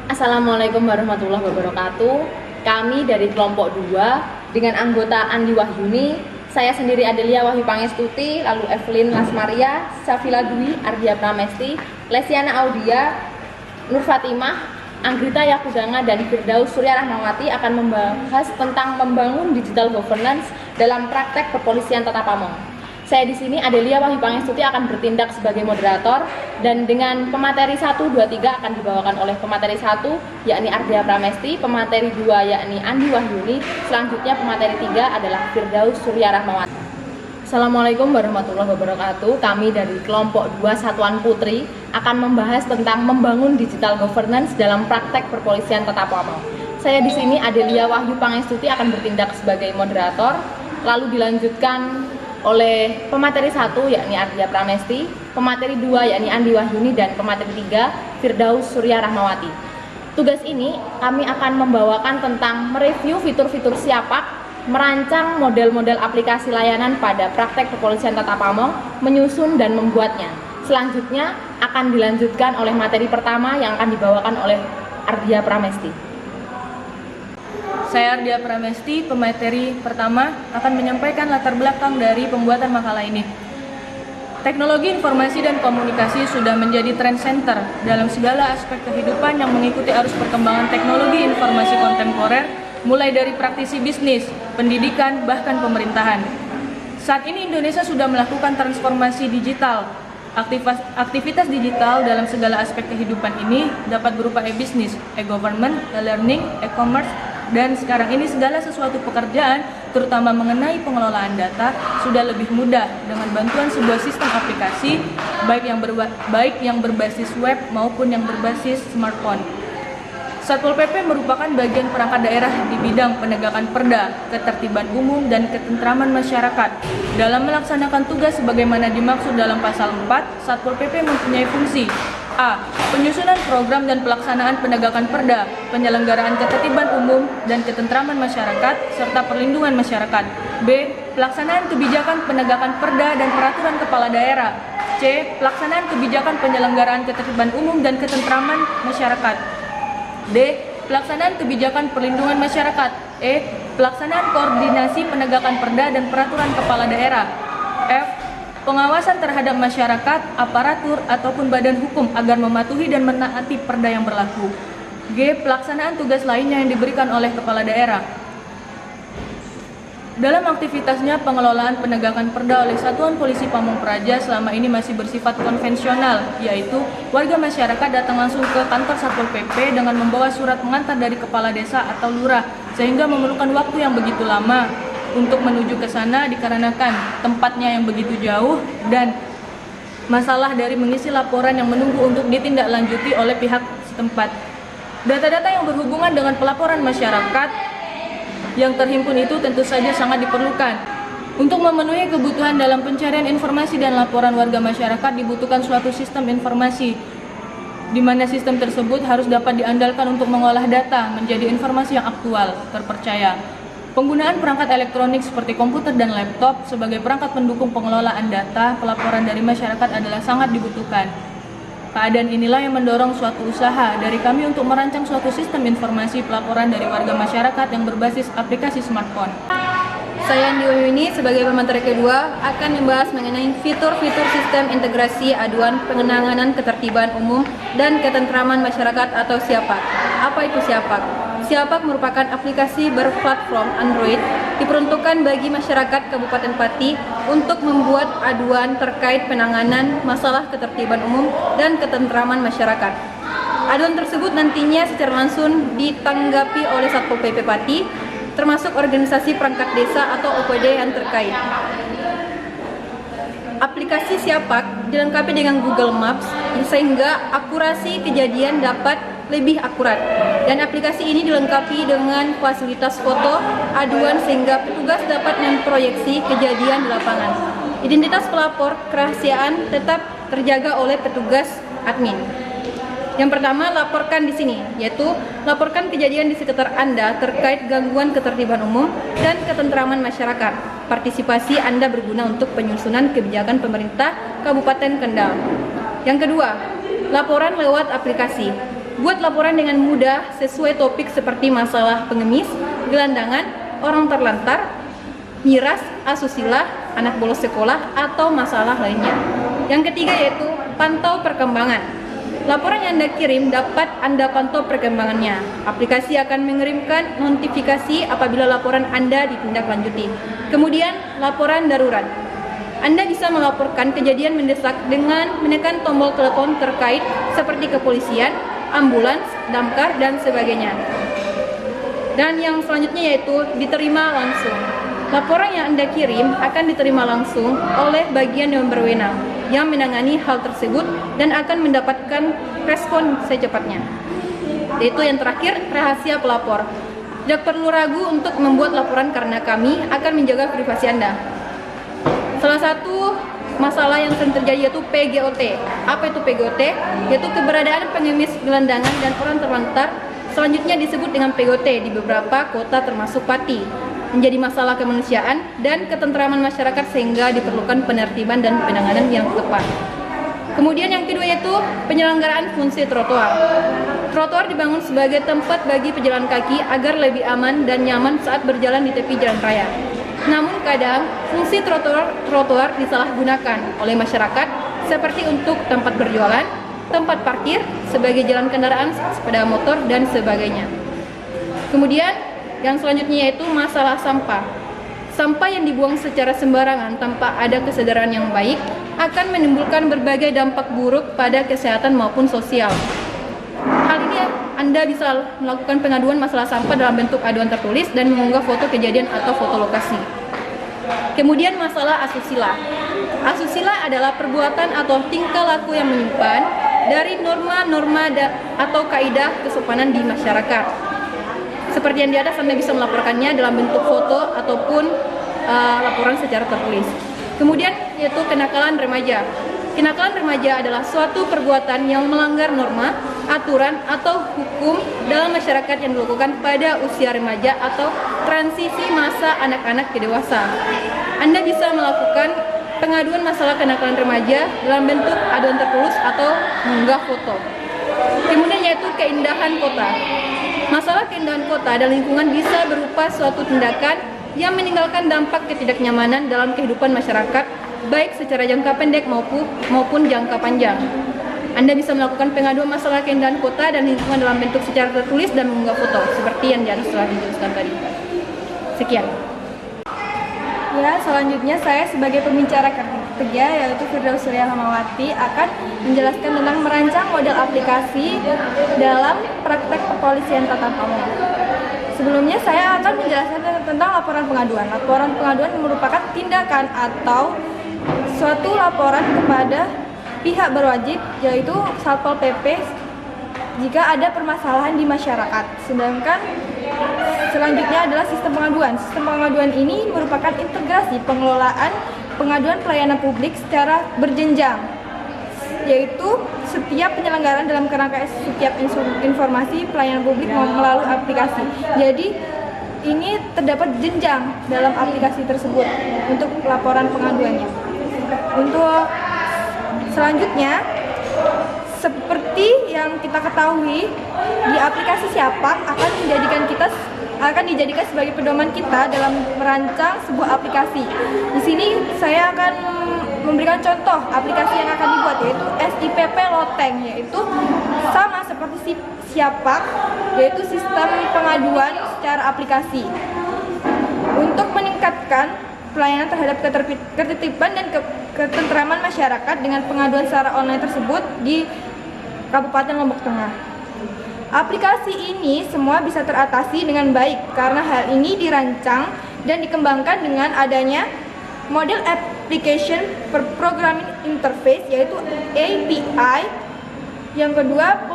Assalamualaikum warahmatullahi wabarakatuh. Kami dari kelompok 2 dengan anggota Andi Wahyuni, saya sendiri Adelia Wahyu Pangestuti, lalu Evelyn Lasmaria, Safila Dwi, Ardia Pramesti, Lesiana Audia, Nur Fatimah, Anggrita Yakudanga, dan Firdaus Surya Rahmawati akan membahas tentang membangun digital governance dalam praktek kepolisian Kota Pamong. Saya di sini Adelia Wahyu Pangestuti akan bertindak sebagai moderator, dan dengan pemateri 1, 2, 3 akan dibawakan oleh pemateri 1 yakni Ardia Pramesti, pemateri 2 yakni Andi Wahyuni, selanjutnya pemateri 3 adalah Firdaus Surya Rahmawati. Assalamualaikum warahmatullahi wabarakatuh. Kami dari kelompok 2 Satuan Putri akan membahas tentang membangun digital governance dalam praktek perpolisian Kota Pamong. Saya di sini Adelia Wahyu Pangestuti akan bertindak sebagai moderator, lalu dilanjutkan oleh pemateri 1 yakni Ardia Pramesti, pemateri 2 yakni Andi Wahyuni, dan pemateri 3 Firdaus Surya Rahmawati. Tugas ini kami akan membawakan tentang mereview fitur-fitur Siapak, merancang model-model aplikasi layanan pada praktek kepolisian Kota Pamong, menyusun dan membuatnya. Selanjutnya akan dilanjutkan oleh materi pertama yang akan dibawakan oleh Ardia Pramesti. Saya Ardia Pramesti, pemateri pertama akan menyampaikan latar belakang dari pembuatan makalah ini. Teknologi informasi dan komunikasi sudah menjadi trend center dalam segala aspek kehidupan yang mengikuti arus perkembangan teknologi informasi kontemporer, mulai dari praktisi bisnis, pendidikan, bahkan pemerintahan. Saat ini Indonesia sudah melakukan transformasi digital. Aktivitas digital dalam segala aspek kehidupan ini dapat berupa e-business, e-government, e-learning, e-commerce, dan sekarang ini segala sesuatu pekerjaan, terutama mengenai pengelolaan data, sudah lebih mudah dengan bantuan sebuah sistem aplikasi, baik yang berbasis web maupun yang berbasis smartphone. Satpol PP merupakan bagian perangkat daerah di bidang penegakan perda, ketertiban umum, dan ketentraman masyarakat. Dalam melaksanakan tugas sebagaimana dimaksud dalam pasal 4, Satpol PP mempunyai fungsi: A. Penyusunan program dan pelaksanaan penegakan perda, penyelenggaraan ketertiban umum dan ketentraman masyarakat, serta perlindungan masyarakat. B. Pelaksanaan kebijakan penegakan perda dan peraturan kepala daerah. C. Pelaksanaan kebijakan penyelenggaraan ketertiban umum dan ketentraman masyarakat. D. Pelaksanaan kebijakan perlindungan masyarakat. E. Pelaksanaan koordinasi penegakan perda dan peraturan kepala daerah. F. Pengawasan terhadap masyarakat, aparatur, ataupun badan hukum agar mematuhi dan menaati perda yang berlaku. G. Pelaksanaan tugas lainnya yang diberikan oleh kepala daerah. Dalam aktivitasnya, pengelolaan penegakan perda oleh Satuan Polisi Pamong Praja selama ini masih bersifat konvensional, yaitu warga masyarakat datang langsung ke kantor Satpol PP dengan membawa surat pengantar dari kepala desa atau lurah, sehingga memerlukan waktu yang begitu lama untuk menuju ke sana dikarenakan tempatnya yang begitu jauh dan masalah dari mengisi laporan yang menunggu untuk ditindaklanjuti oleh pihak setempat. Data-data yang berhubungan dengan pelaporan masyarakat yang terhimpun itu tentu saja sangat diperlukan. Untuk memenuhi kebutuhan dalam pencarian informasi dan laporan warga masyarakat dibutuhkan suatu sistem informasi, di mana sistem tersebut harus dapat diandalkan untuk mengolah data menjadi informasi yang aktual, terpercaya. Penggunaan perangkat elektronik seperti komputer dan laptop sebagai perangkat pendukung pengelolaan data pelaporan dari masyarakat adalah sangat dibutuhkan. Keadaan inilah yang mendorong suatu usaha dari kami untuk merancang suatu sistem informasi pelaporan dari warga masyarakat yang berbasis aplikasi smartphone. Saya Andi Wahyuni sebagai pemateri kedua akan membahas mengenai fitur-fitur sistem integrasi aduan pengenanganan ketertiban umum dan ketentraman masyarakat atau Siapak. Apa itu Siapak? Siapak merupakan aplikasi berplatform Android diperuntukkan bagi masyarakat Kabupaten Pati untuk membuat aduan terkait penanganan masalah ketertiban umum dan ketentraman masyarakat. Aduan tersebut nantinya secara langsung ditanggapi oleh Satpol PP Pati, termasuk organisasi perangkat desa atau OPD yang terkait. Aplikasi Siapak dilengkapi dengan Google Maps sehingga akurasi kejadian dapat lebih akurat, dan aplikasi ini dilengkapi dengan fasilitas foto aduan sehingga petugas dapat memproyeksi kejadian di lapangan. Identitas pelapor kerahasiaan tetap terjaga oleh petugas admin. Yang pertama, laporkan di sini, yaitu laporkan kejadian di sekitar Anda terkait gangguan ketertiban umum dan ketentraman masyarakat. Partisipasi Anda berguna untuk penyusunan kebijakan pemerintah Kabupaten Kendal. Yang kedua, laporan lewat aplikasi. Buat laporan dengan mudah sesuai topik seperti masalah pengemis, gelandangan, orang terlantar, miras, asusila, anak bolos sekolah, atau masalah lainnya. Yang ketiga yaitu pantau perkembangan. Laporan yang Anda kirim dapat Anda pantau perkembangannya. Aplikasi akan mengirimkan notifikasi apabila laporan Anda ditindaklanjuti. Kemudian, laporan darurat. Anda bisa melaporkan kejadian mendesak dengan menekan tombol telepon terkait seperti kepolisian, ambulans, damkar, dan sebagainya. Dan yang selanjutnya yaitu diterima langsung. Laporan yang Anda kirim akan diterima langsung oleh bagian yang berwenang yang menangani hal tersebut dan akan mendapatkan respon secepatnya. Yaitu yang terakhir, rahasia pelapor. Tidak perlu ragu untuk membuat laporan karena kami akan menjaga privasi Anda. Salah satu masalah yang sering terjadi yaitu PGOT. Apa itu PGOT? Yaitu keberadaan pengemis, gelandangan, dan orang terlantar. Selanjutnya disebut dengan PGOT di beberapa kota termasuk Pati. Menjadi masalah kemanusiaan dan ketentraman masyarakat sehingga diperlukan penertiban dan penanganan yang tepat. Kemudian yang kedua yaitu penyelenggaraan fungsi trotoar. Trotoar dibangun sebagai tempat bagi pejalan kaki agar lebih aman dan nyaman saat berjalan di tepi jalan raya. Namun kadang fungsi trotoar disalahgunakan oleh masyarakat seperti untuk tempat berjualan, tempat parkir, sebagai jalan kendaraan, sepeda motor, dan sebagainya. Kemudian yang selanjutnya yaitu masalah sampah. Sampah yang dibuang secara sembarangan tanpa ada kesadaran yang baik akan menimbulkan berbagai dampak buruk pada kesehatan maupun sosial. Hal ini Anda bisa melakukan pengaduan masalah sampah dalam bentuk aduan tertulis dan mengunggah foto kejadian atau foto lokasi. Kemudian masalah asusila. Asusila adalah perbuatan atau tingkah laku yang menyimpang dari norma-norma atau kaidah kesopanan di masyarakat. Seperti yang di atas, Anda bisa melaporkannya dalam bentuk foto ataupun laporan secara tertulis. Kemudian yaitu kenakalan remaja. Kenakalan remaja adalah suatu perbuatan yang melanggar norma, aturan, atau hukum dalam masyarakat yang dilakukan pada usia remaja atau transisi masa anak-anak ke dewasa. Anda bisa melakukan pengaduan masalah kenakalan remaja dalam bentuk aduan tertulis atau mengunggah foto. Kemudian yaitu keindahan kota. Masalah keindahan kota dan lingkungan bisa berupa suatu tindakan yang meninggalkan dampak ketidaknyamanan dalam kehidupan masyarakat, baik secara jangka pendek maupun jangka panjang. Anda bisa melakukan pengaduan masalah keindahan kota dan lingkungan dalam bentuk secara tertulis dan mengunggah foto, seperti yang di atas telah dijelaskan tadi. Sekian. Ya, selanjutnya saya sebagai pembicara ketiga yaitu Firdaus Surya Hamawati akan menjelaskan tentang merancang model aplikasi dalam praktek kepolisian tata umum. Sebelumnya saya akan menjelaskan tentang laporan pengaduan. Laporan pengaduan merupakan tindakan atau suatu laporan kepada pihak berwajib yaitu Satpol PP jika ada permasalahan di masyarakat. Sedangkan selanjutnya adalah sistem pengaduan. Sistem pengaduan ini merupakan integrasi pengelolaan pengaduan pelayanan publik secara berjenjang, yaitu setiap penyelenggaraan dalam kerangka setiap informasi pelayanan publik melalui aplikasi. Jadi ini terdapat jenjang dalam aplikasi tersebut untuk laporan pengaduannya. Untuk selanjutnya, seperti yang kita ketahui, di aplikasi Siapak akan dijadikan sebagai pedoman kita dalam merancang sebuah aplikasi. Di sini saya akan memberikan contoh aplikasi yang akan dibuat, yaitu SIPP Loteng, yaitu sama seperti Siapak, yaitu sistem pengaduan secara aplikasi. Untuk meningkatkan pelayanan terhadap ketertiban dan ketentraman masyarakat dengan pengaduan secara online tersebut di Kabupaten Lombok Tengah. Aplikasi ini semua bisa teratasi dengan baik karena hal ini dirancang dan dikembangkan dengan adanya model application per programming interface yaitu API. Yang kedua,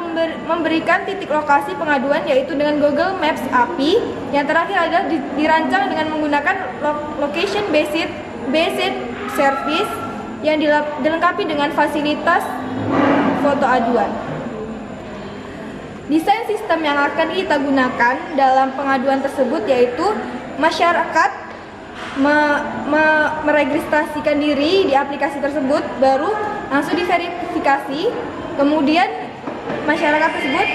memberikan titik lokasi pengaduan yaitu dengan Google Maps API. Yang terakhir adalah dirancang dengan menggunakan location based service yang dilengkapi dengan fasilitas foto aduan. Desain sistem yang akan kita gunakan dalam pengaduan tersebut yaitu masyarakat meregistrasikan diri di aplikasi tersebut, baru langsung diverifikasi, kemudian masyarakat tersebut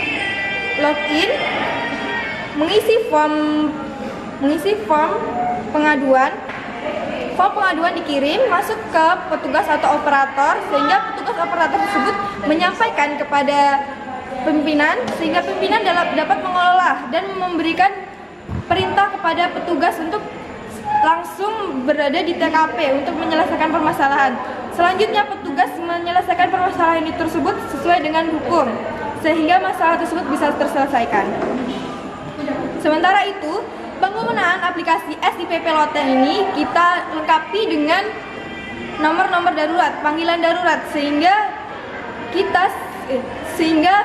login, mengisi form pengaduan. Form pengaduan dikirim masuk ke petugas atau operator, sehingga petugas operator tersebut menyampaikan kepada pimpinan, sehingga pimpinan dapat mengelola dan memberikan perintah kepada petugas untuk langsung berada di TKP untuk menyelesaikan permasalahan. Selanjutnya petugas menyelesaikan permasalahan ini tersebut sesuai dengan hukum, sehingga masalah tersebut bisa terselesaikan. Sementara itu, penggunaan aplikasi SIPP Loteng ini kita lengkapi dengan nomor-nomor darurat, panggilan darurat, sehingga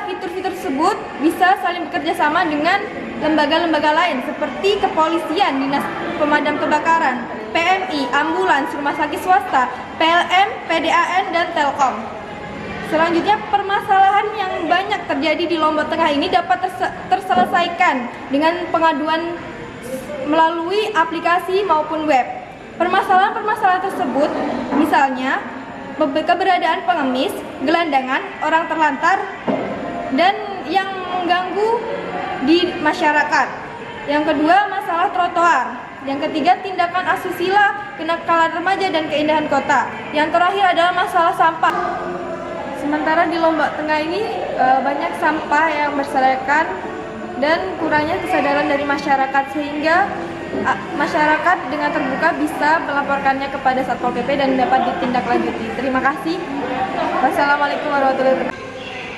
fitur-fitur tersebut bisa saling bekerja sama dengan lembaga-lembaga lain seperti kepolisian, dinas pemadam kebakaran, PMI, ambulans, rumah sakit swasta, PLN, PDAN, dan Telkom. Selanjutnya, permasalahan yang banyak terjadi di Lombok Tengah ini dapat terselesaikan dengan pengaduan melalui aplikasi maupun web. Permasalahan-permasalahan tersebut misalnya keberadaan pengemis, gelandangan, orang terlantar, dan yang mengganggu di masyarakat. Yang kedua, masalah trotoar. Yang ketiga, tindakan asusila, kenakalan remaja, dan keindahan kota. Yang terakhir adalah masalah sampah. Sementara di Lombok Tengah ini banyak sampah yang berserakan dan kurangnya kesadaran dari masyarakat, sehingga masyarakat dengan terbuka bisa melaporkannya kepada Satpol PP dan dapat ditindaklanjuti. Terima kasih. Wassalamualaikum warahmatullahi wabarakatuh.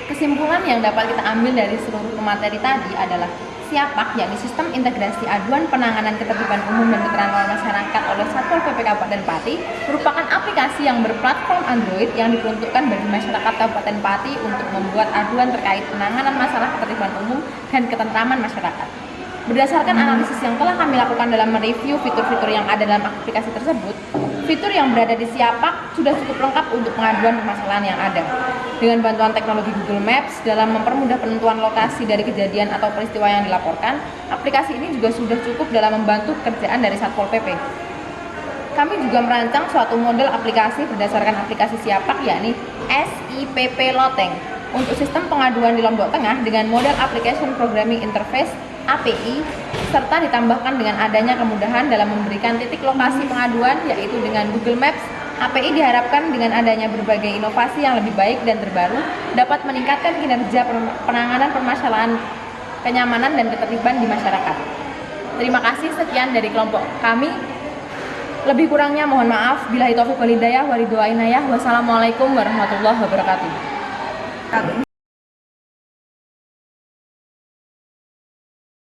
Kesimpulan yang dapat kita ambil dari seluruh pemateri tadi adalah SIAPAK, yakni Sistem Integrasi Aduan Penanganan Ketertiban Umum dan Keterlambatan Masyarakat oleh Satpol PP Kabupaten Pati, merupakan aplikasi yang berplatform Android yang diperuntukkan bagi masyarakat Kabupaten Pati untuk membuat aduan terkait penanganan masalah ketertiban umum dan ketentraman masyarakat. Berdasarkan analisis yang telah kami lakukan dalam mereview fitur-fitur yang ada dalam aplikasi tersebut, fitur yang berada di SIAPAK sudah cukup lengkap untuk pengaduan permasalahan yang ada. Dengan bantuan teknologi Google Maps dalam mempermudah penentuan lokasi dari kejadian atau peristiwa yang dilaporkan, aplikasi ini juga sudah cukup dalam membantu pekerjaan dari Satpol PP. Kami juga merancang suatu model aplikasi berdasarkan aplikasi SIAPAK, yakni SIPP Loteng, untuk sistem pengaduan di Lombok Tengah dengan model Application Programming Interface API, serta ditambahkan dengan adanya kemudahan dalam memberikan titik lokasi pengaduan, yaitu dengan Google Maps. API diharapkan dengan adanya berbagai inovasi yang lebih baik dan terbaru dapat meningkatkan kinerja penanganan permasalahan kenyamanan dan ketertiban di masyarakat. Terima kasih, sekian dari kelompok kami. Lebih kurangnya mohon maaf. Billahi taufiq wal hidayah wa ridho inayah. Wassalamualaikum warahmatullahi wabarakatuh.